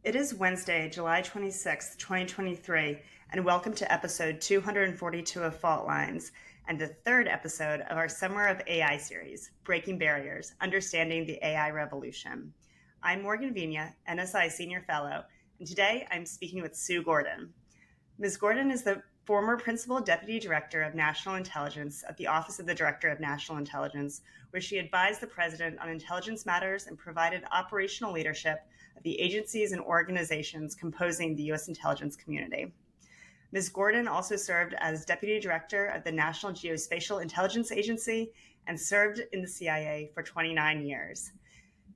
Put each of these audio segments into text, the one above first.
It is Wednesday, July 26th, 2023, and welcome to episode 242 of Fault Lines and the third episode of our Summer of AI series, Breaking Barriers, Understanding the AI Revolution. I'm Morgan Viña, NSI Senior Fellow, and today I'm speaking with Sue Gordon. Ms. Gordon is the former Principal Deputy Director of National Intelligence at the Office of the Director of National Intelligence, where she advised the President on intelligence matters and provided operational leadership of the agencies and organizations composing the U.S. intelligence community. Ms. Gordon also served as Deputy Director of the National Geospatial Intelligence Agency and served in the CIA for 29 years.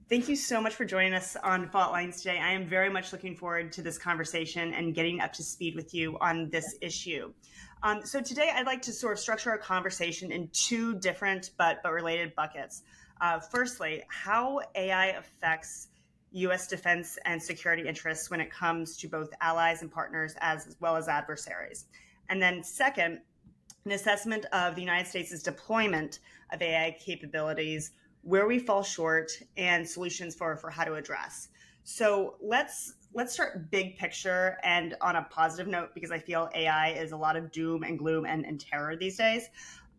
Thank you so much for joining us on Fault Lines today. I am very much looking forward to this conversation and getting up to speed with you on this issue. So today I'd like to sort of structure our conversation in two different but related buckets. Firstly, how AI affects U.S. defense and security interests when it comes to both allies and partners as well as adversaries. And then second, an assessment of the United States' deployment of AI capabilities, where we fall short, and solutions for how to address. So let's start big picture and on a positive note, because I feel AI is a lot of doom and gloom and terror these days.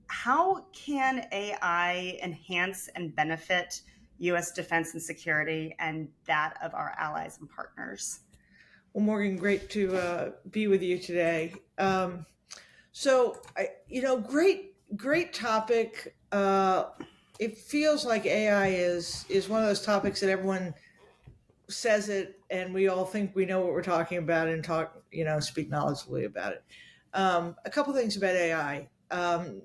How can AI enhance and benefit U.S. defense and security and that of our allies and partners? Well, Morgan, great to be with you today. Great topic. It feels like AI is one of those topics that everyone says it, and we all think we know what we're talking about and speak knowledgeably about it. A couple things about AI.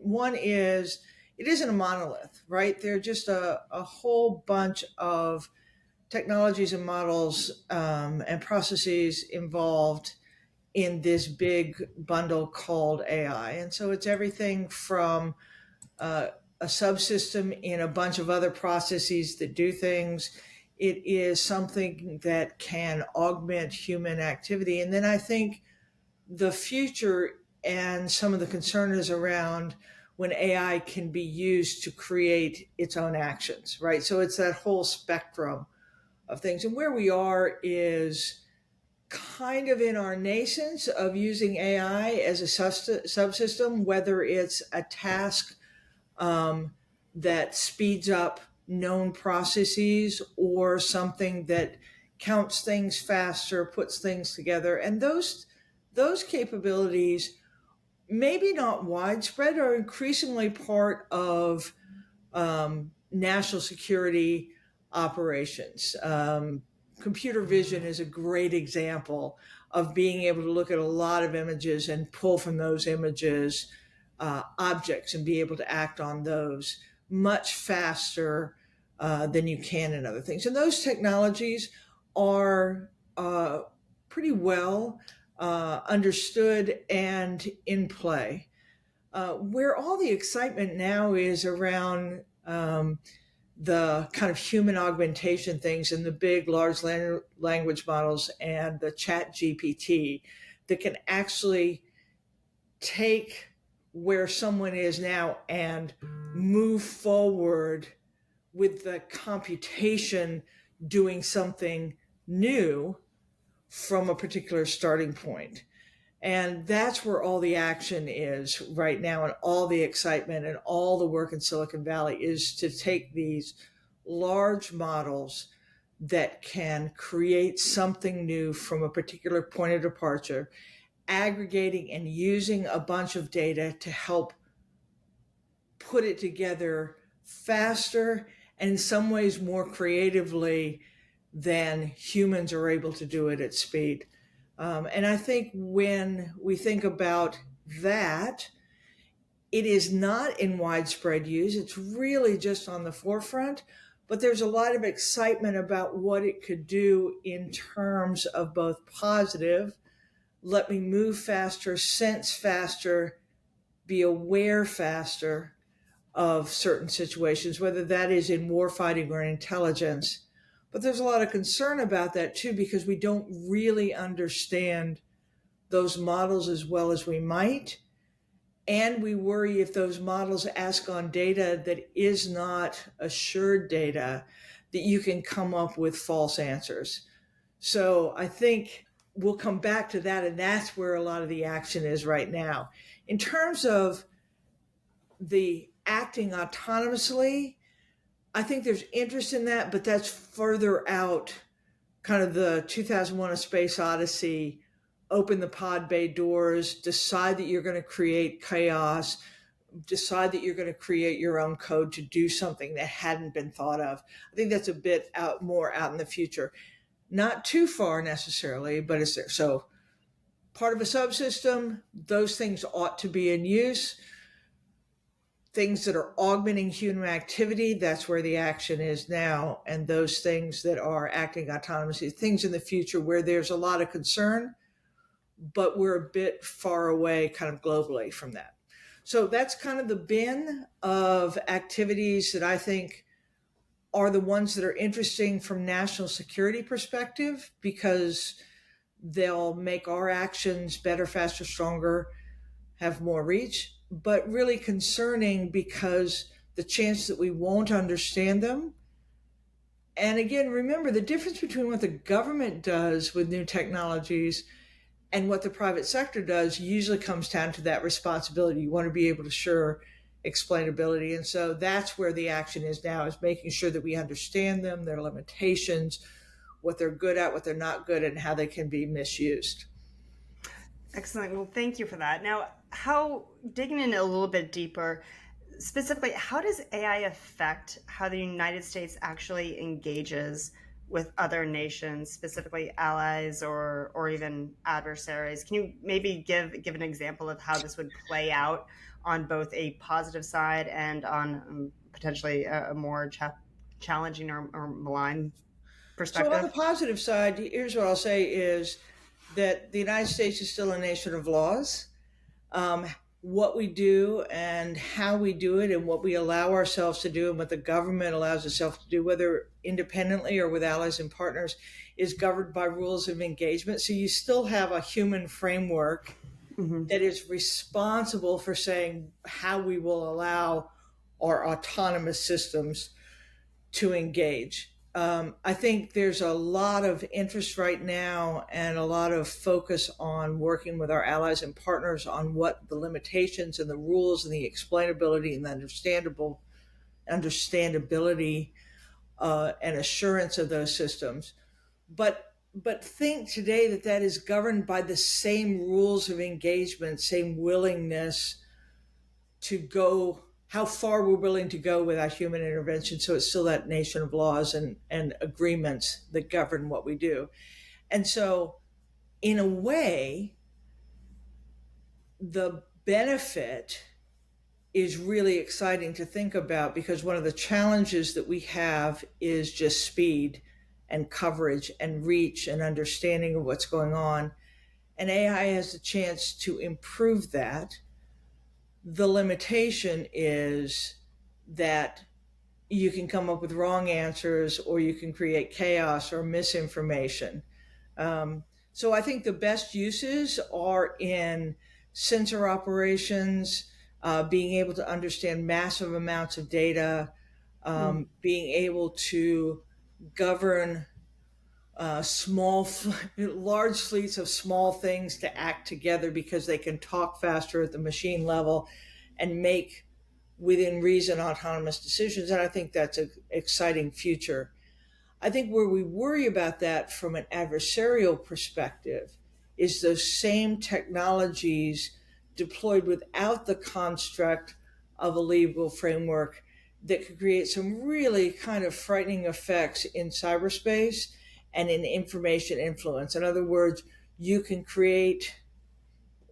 One is it isn't a monolith, right? There are just a whole bunch of technologies and models and processes involved in this big bundle called AI. And so it's everything from a subsystem in a bunch of other processes that do things. It is something that can augment human activity. And then I think the future and some of the concern is around when AI can be used to create its own actions, right? So it's that whole spectrum of things. And where we are is kind of in our nascence of using AI as a subsystem, whether it's a task that speeds up known processes or something that counts things faster, puts things together. And those capabilities, maybe not widespread, are increasingly part of national security operations. Computer vision is a great example of being able to look at a lot of images and pull from those images objects and be able to act on those much faster than you can in other things. And those technologies are pretty well understood and in play. Where all the excitement now is around the kind of human augmentation things and the big large language models and the chat GPT that can actually take where someone is now and move forward with the computation doing something new from a particular starting point. And that's where all the action is right now, and all the excitement and all the work in Silicon Valley is to take these large models that can create something new from a particular point of departure, aggregating and using a bunch of data to help put it together faster and in some ways more creatively than humans are able to do it at speed. And I think when we think about that, it is not in widespread use. It's really just on the forefront, but there's a lot of excitement about what it could do in terms of both positive, let me move faster, sense faster, be aware faster of certain situations, whether that is in warfighting or in intelligence. But there's a lot of concern about that too, because we don't really understand those models as well as we might. And we worry if those models ask on data that is not assured data, that you can come up with false answers. So I think we'll come back to that, and that's where a lot of the action is right now. In terms of the acting autonomously, I think there's interest in that, but that's further out, kind of the 2001 A Space Odyssey, open the pod bay doors, decide that you're going to create chaos, decide that you're going to create your own code to do something that hadn't been thought of. I think that's a bit out more out in the future. Not too far necessarily, but it's there. So part of a subsystem, those things ought to be in use. Things that are augmenting human activity, that's where the action is now. And those things that are acting autonomously, things in the future where there's a lot of concern, but we're a bit far away kind of globally from that. So that's kind of the bin of activities that I think are the ones that are interesting from national security perspective, because they'll make our actions better, faster, stronger, have more reach, but really concerning because the chance that we won't understand them. And again, remember the difference between what the government does with new technologies and what the private sector does usually comes down to that responsibility. You want to be able to assure explainability. And so that's where the action is now, is making sure that we understand them, their limitations, what they're good at, what they're not good at, and how they can be misused. Excellent. Well, thank you for that. Now, digging in a little bit deeper, specifically, how does AI affect how the United States actually engages with other nations, specifically allies or even adversaries? Can you maybe give an example of how this would play out on both a positive side and on potentially a more challenging or malign So on the perspective? positive side, here's what I'll say is that the United States is still a nation of laws. Um, what we do and how we do it and what we allow ourselves to do and what the government allows itself to do, whether independently or with allies and partners, is governed by rules of engagement. So you still have a human framework Mm-hmm. that is responsible for saying how we will allow our autonomous systems to engage. I think there's a lot of interest right now and a lot of focus on working with our allies and partners on what the limitations and the rules and the explainability and the understandability and assurance of those systems. But think today that that is governed by the same rules of engagement, same willingness to go, how far we're willing to go without human intervention. So it's still that nation of laws and agreements that govern what we do. And so, in a way, the benefit is really exciting to think about, because one of the challenges that we have is just speed and coverage and reach and understanding of what's going on. And AI has a chance to improve that. The limitation is that you can come up with wrong answers, or you can create chaos or misinformation. So I think the best uses are in sensor operations, being able to understand massive amounts of data, being able to govern large fleets of small things to act together because they can talk faster at the machine level and make within reason autonomous decisions. And I think that's an exciting future. I think where we worry about that from an adversarial perspective is those same technologies deployed without the construct of a legal framework that could create some really kind of frightening effects in cyberspace and in information influence. In other words, you can create,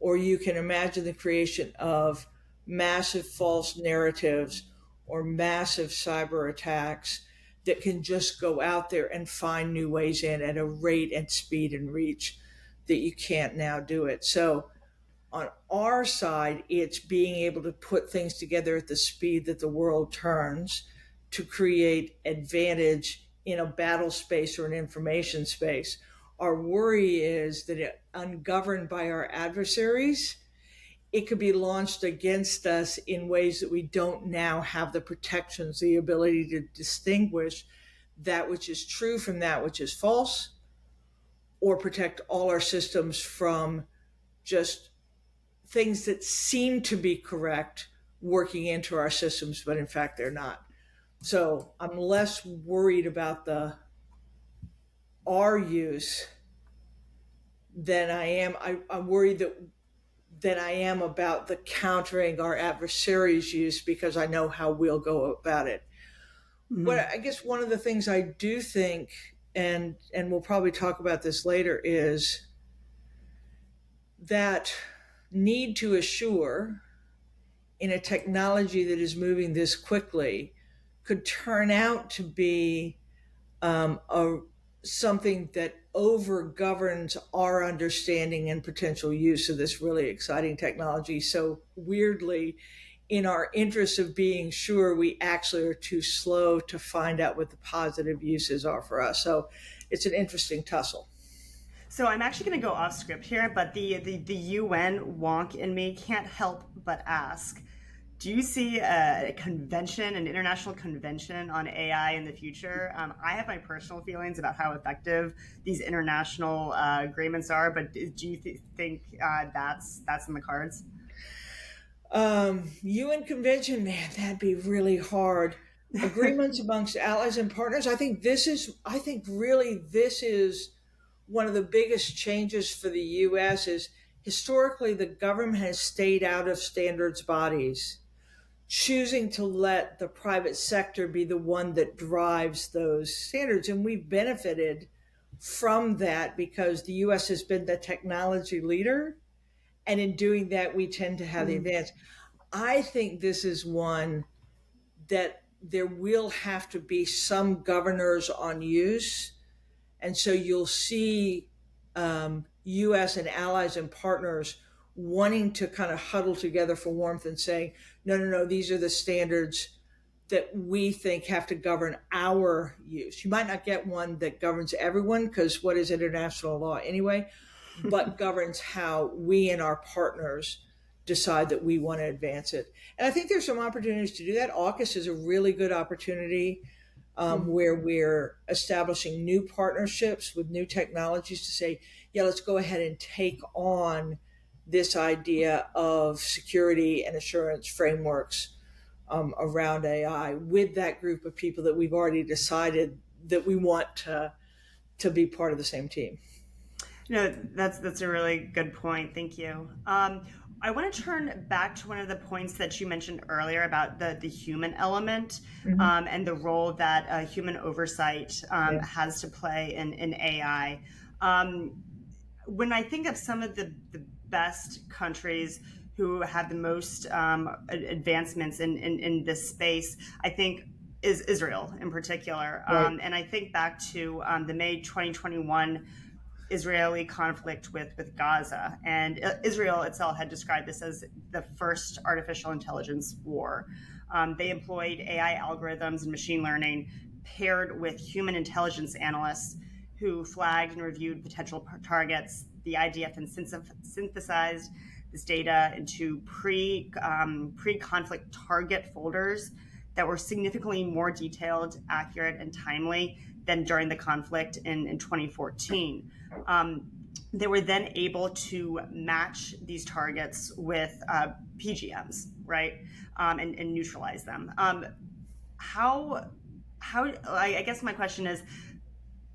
or you can imagine the creation of massive false narratives or massive cyber attacks that can just go out there and find new ways in at a rate and speed and reach that you can't now do it. So on our side, it's being able to put things together at the speed that the world turns to create advantage in a battle space or an information space. Our worry is that ungoverned by our adversaries, it could be launched against us in ways that we don't now have the protections, the ability to distinguish that which is true from that which is false, or protect all our systems from just things that seem to be correct working into our systems, but in fact they're not. So I'm less worried about the our use than I am. I'm worried than I am about the countering our adversaries' use because I know how we'll go about it. Mhm. What I guess one of the things I do think, and we'll probably talk about this later, is that need to assure in a technology that is moving this quickly could turn out to be a something that over governs our understanding and potential use of this really exciting technology. So weirdly, in our interest of being sure, we actually are too slow to find out what the positive uses are for us. So it's an interesting tussle. So I'm actually going to go off script here, but the UN wonk in me can't help but ask: do you see a convention, an international convention on AI in the future? I have my personal feelings about how effective these international agreements are, but do you think that's in the cards? UN convention, man, that'd be really hard. Agreements amongst allies and partners. I think really this is one of the biggest changes for the US is historically the government has stayed out of standards bodies, choosing to let the private sector be the one that drives those standards. And we've benefited from that because the US has been the technology leader. And in doing that, we tend to have the Mm. advance. I think this is one that there will have to be some governors on use. And so you'll see US and allies and partners wanting to kind of huddle together for warmth and saying, no, no, no, these are the standards that we think have to govern our use. You might not get one that governs everyone because what is international law anyway, but governs how we and our partners decide that we want to advance it. And I think there's some opportunities to do that. AUKUS is a really good opportunity where we're establishing new partnerships with new technologies to say, yeah, let's go ahead and take on this idea of security and assurance frameworks around AI with that group of people that we've already decided that we want to be part of the same team. No, that's a really good point. Thank you. I want to turn back to one of the points that you mentioned earlier about the human element Mm-hmm. and the role that human oversight Yeah. has to play in AI. Um, when I think of some of the best countries who have the most advancements in this space, I think is Israel in particular. Right. And I think back to the May 2021 Israeli conflict with Gaza. And Israel itself had described this as the first artificial intelligence war. They employed AI algorithms and machine learning paired with human intelligence analysts who flagged and reviewed potential targets. The IDF then synthesized this data into pre-conflict target folders that were significantly more detailed, accurate, and timely than during the conflict in 2014. They were then able to match these targets with PGMs, right, and neutralize them. How I guess my question is,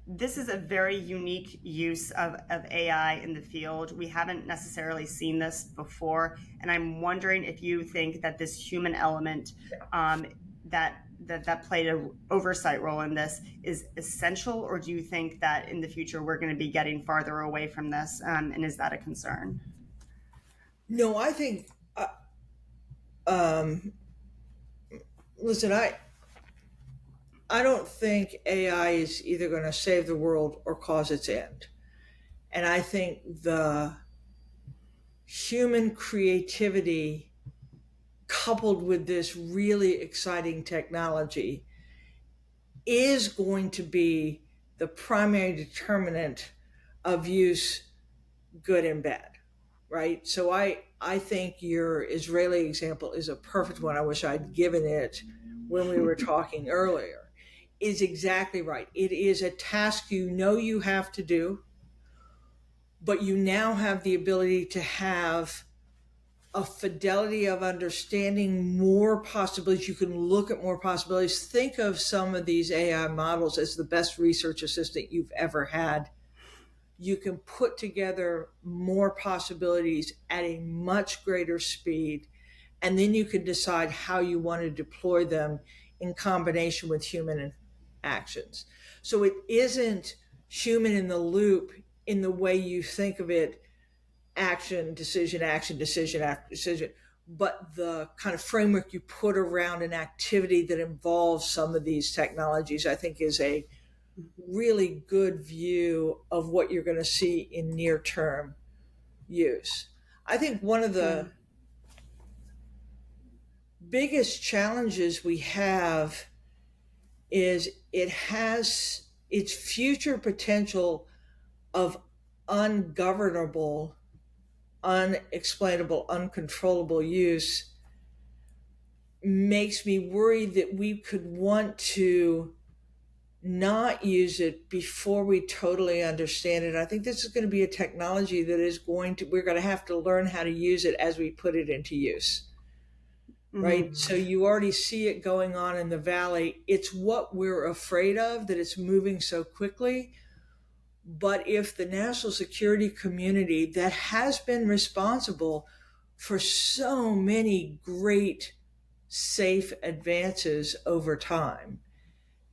this is a very unique use of AI in the field. We haven't necessarily seen this before, and I'm wondering if you think that this human element that played an oversight role in this is essential, or do you think that in the future we're going to be getting farther away from this, and is that a concern? No, I think. Um, Listen, I don't think AI is either going to save the world or cause its end, and I think the human creativity coupled with this really exciting technology is going to be the primary determinant of use, good and bad, right? So I think your Israeli example is a perfect one. I wish I'd given it when we were talking earlier. Is exactly right. It is a task you know you have to do but you now have the ability to have a fidelity of understanding more possibilities. You can look at more possibilities. Think of some of these AI models as the best research assistant you've ever had. You can put together more possibilities at a much greater speed, and then you can decide how you want to deploy them in combination with human actions. So it isn't human in the loop in the way you think of it, action, decision, after decision, but the kind of framework you put around an activity that involves some of these technologies, I think, is a really good view of what you're going to see in near term use. I think one of the biggest challenges we have is it has its future potential of ungovernable, unexplainable, uncontrollable use makes me worried that we could want to not use it before we totally understand it. I think this is going to be a technology that we're going to have to learn how to use it as we put it into use. Right? Mm-hmm. So you already see it going on in the valley. It's what we're afraid of, that it's moving so quickly. But if the national security community that has been responsible for so many great, safe advances over time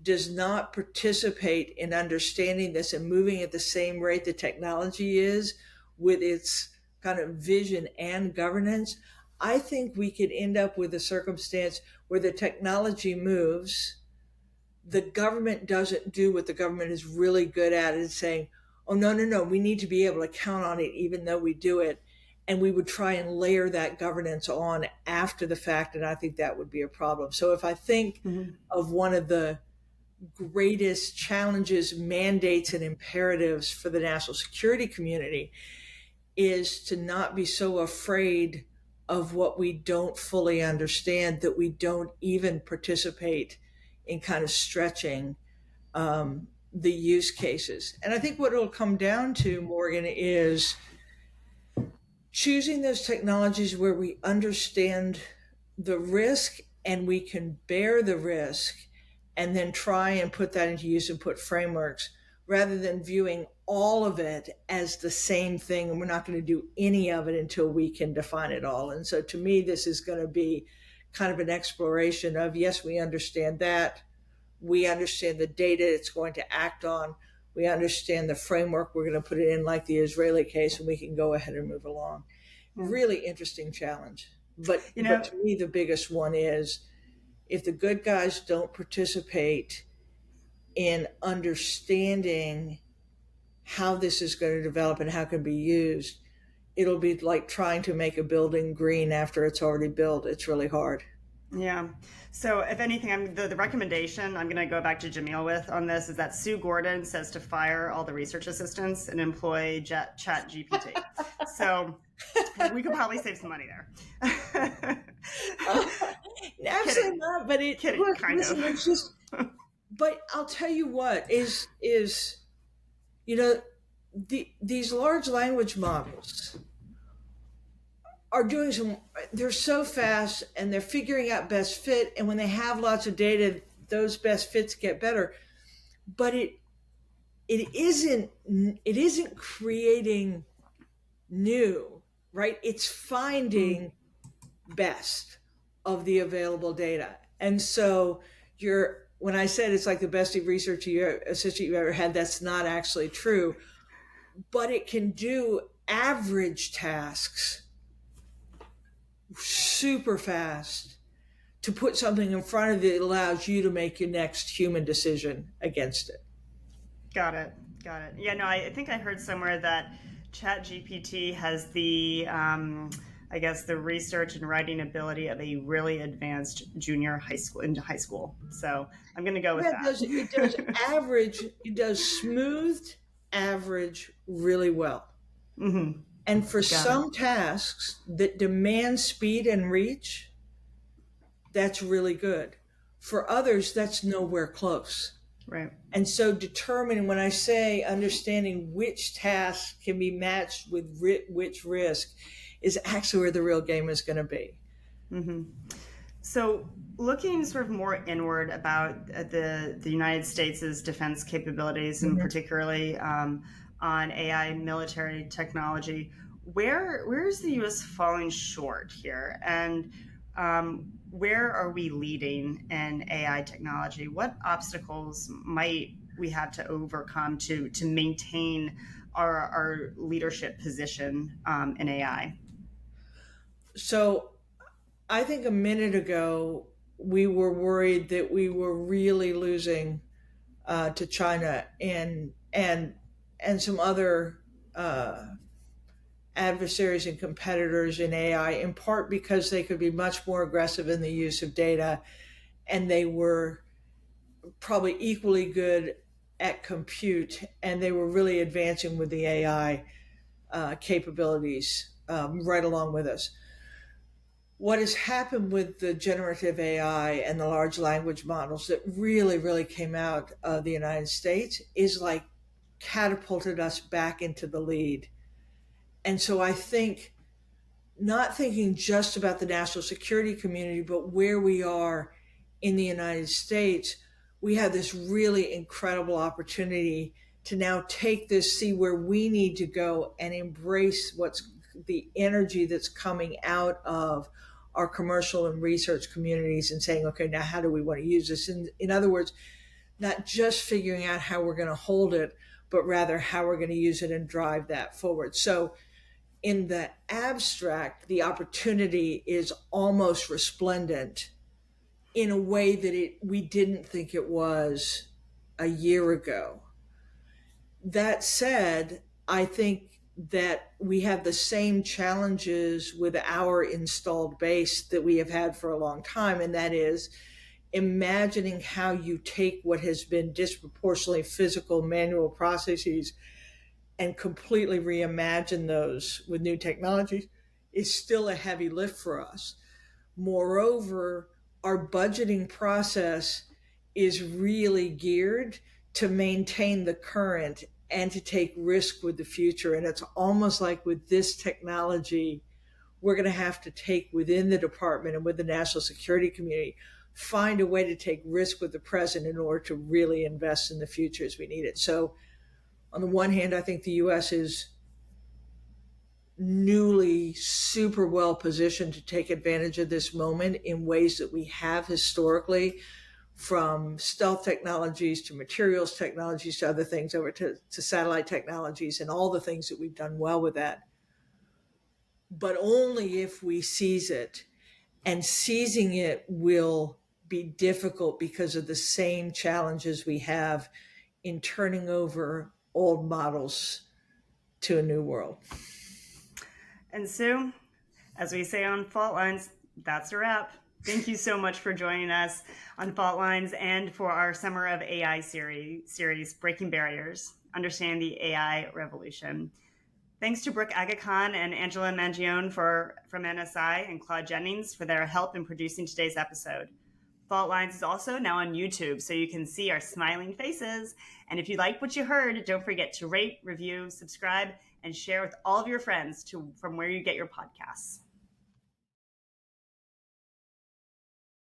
does not participate in understanding this and moving at the same rate the technology is with its kind of vision and governance, I think we could end up with a circumstance where the technology moves, the government doesn't do what the government is really good at, is saying, oh, no, we need to be able to count on it even though we do it. And we would try and layer that governance on after the fact, and I think that would be a problem. So if I think of one of the greatest challenges, mandates, and imperatives for the national security community is to not be so afraid of what we don't fully understand that we don't even participate in kind of stretching the use cases. And I think what it'll come down to, Morgan, is choosing those technologies where we understand the risk and we can bear the risk, and then try and put that into use and put frameworks, rather than viewing all of it as the same thing and we're not going to do any of it until we can define it all. And so to me, this is going to be kind of an exploration of, yes, we understand that. We understand the data it's going to act on. We understand the framework we're going to put it in, like the Israeli case, and we can go ahead and move along. Really interesting challenge. But to me, the biggest one is, if the good guys don't participate in understanding how this is going to develop and how it can be used, it'll be like trying to make a building green after it's already built. It's really hard. Yeah. So if anything, the recommendation I'm going to go back to Jamil with on this is that Sue Gordon says to fire all the research assistants and employ Chat GPT. So we could probably save some money there. Absolutely not, but it's just. But I'll tell you what is these large language models are doing they're so fast and they're figuring out best fit. And when they have lots of data, those best fits get better. But it isn't creating new, right? It's finding best of the available data. And so when I said it's like the best research assistant you've ever had, that's not actually true. But it can do average tasks super fast to put something in front of it that allows you to make your next human decision against it. Got it. Yeah, no, I think I heard somewhere that ChatGPT has the, I guess, the research and writing ability of a really advanced junior high school. So I'm going to go with that. It does average. It does smoothed average really well. Mm-hmm. And for some tasks that demand speed and reach, that's really good. For others, that's nowhere close. Right. And so determining, when I say understanding which tasks can be matched with which risk, is actually where the real game is going to be. Mm-hmm. So, looking sort of more inward about the United States' defense capabilities, and Mm-hmm. particularly on AI military technology, where is the U.S. falling short here, and where are we leading in AI technology? What obstacles might we have to overcome to maintain our leadership position in AI? So I think a minute ago we were worried that we were really losing to China and some other uh, adversaries and competitors in AI, in part because they could be much more aggressive in the use of data, and they were probably equally good at compute, and they were really advancing with the AI capabilities right along with us. What has happened with the generative AI and the large language models that really came out of the United States is like catapulted us back into the lead. And so I think, not thinking just about the national security community, but where we are in the United States, we have this really incredible opportunity to now take this, see where we need to go, and embrace what's the energy that's coming out of our commercial and research communities, and saying, okay, now how do we want to use this? In other words, not just figuring out how we're going to hold it, but rather how we're going to use it and drive that forward. So in the abstract, the opportunity is almost resplendent in a way that we didn't think it was a year ago. That said, I think that we have the same challenges with our installed base that we have had for a long time, and that is imagining how you take what has been disproportionately physical manual processes and completely reimagine those with new technologies is still a heavy lift for us. Moreover, our budgeting process is really geared to maintain the current and to take risk with the future. And it's almost like with this technology, we're going to have to take within the department and with the national security community, find a way to take risk with the present in order to really invest in the future as we need it. So on the one hand, I think the US is newly super well positioned to take advantage of this moment in ways that we have historically, from stealth technologies to materials technologies to other things, over to satellite technologies and all the things that we've done well with that. But only if we seize it. And seizing it will be difficult because of the same challenges we have in turning over old models to a new world. And Sue, as we say on Fault Lines, that's a wrap. Thank you so much for joining us on Fault Lines and for our Summer of AI series Breaking Barriers, Understanding the AI Revolution. Thanks to Brooke Agacon and Angela Mangione from NSI, and Claude Jennings for their help in producing today's episode. Fault Lines is also now on YouTube, so you can see our smiling faces. And if you like what you heard, don't forget to rate, review, subscribe, and share with all of your friends from where you get your podcasts.